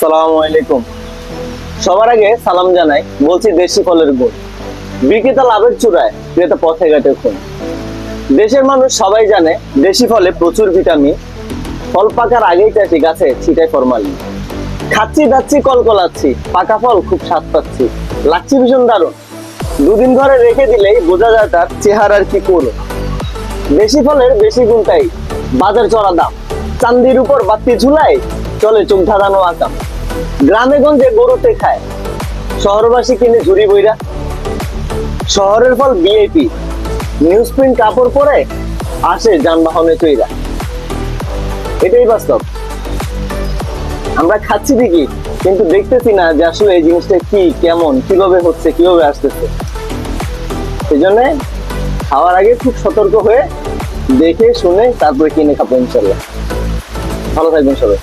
আসসালামু আলাইকুম। সবার আগে সালাম জানাই, বলছি দেশি ফলের গুণ। বিক্রেতা লাভের চূড়ায়, ক্রেতা পথে ঘাটে খুন। দেশের মানুষ সবাই জানে দেশি ফলে প্রচুর ভিটামিন। ফল পাকার আগেই চাষি গাছে ছিটায় ফরমালিন। খাচ্ছি দাচ্ছি কলকলাচ্ছি, পাকা ফল খুব স্বাদ পাচ্ছি, লাগছে ভীষণ দারুণ। দুদিন ঘরে রেখে দিলেই বোঝা যায় তার চেহারার কি করুন। দেশি ফলের বেশি গুণটাই বাজার চড়া দাম। চান্দির উপর বাতি ঝুলায় চলে চোখ ধাঁধানো আকাম। গ্রামে গঞ্জে গরুতে খায়, শহরবাসী কিনে ঝুড়ি বইরা। শহরের ফল ভিআইপি, নিউজ প্রিন্ট কাপড় পরে আসে যানবাহনে চইরা। এটাই বাস্তব। আমরা খাচ্ছি ঠিকই, কিন্তু দেখতেছি না যে আসলে এই জিনিসটা কি, কেমন, কিভাবে হচ্ছে, কিভাবে আসতেছে। সেই জন্য খাওয়ার আগে খুব সতর্ক হয়ে দেখে শুনে তারপরে কিনে খাবো ইনশাল্লাহ। ভালো থাকবেন সবাই।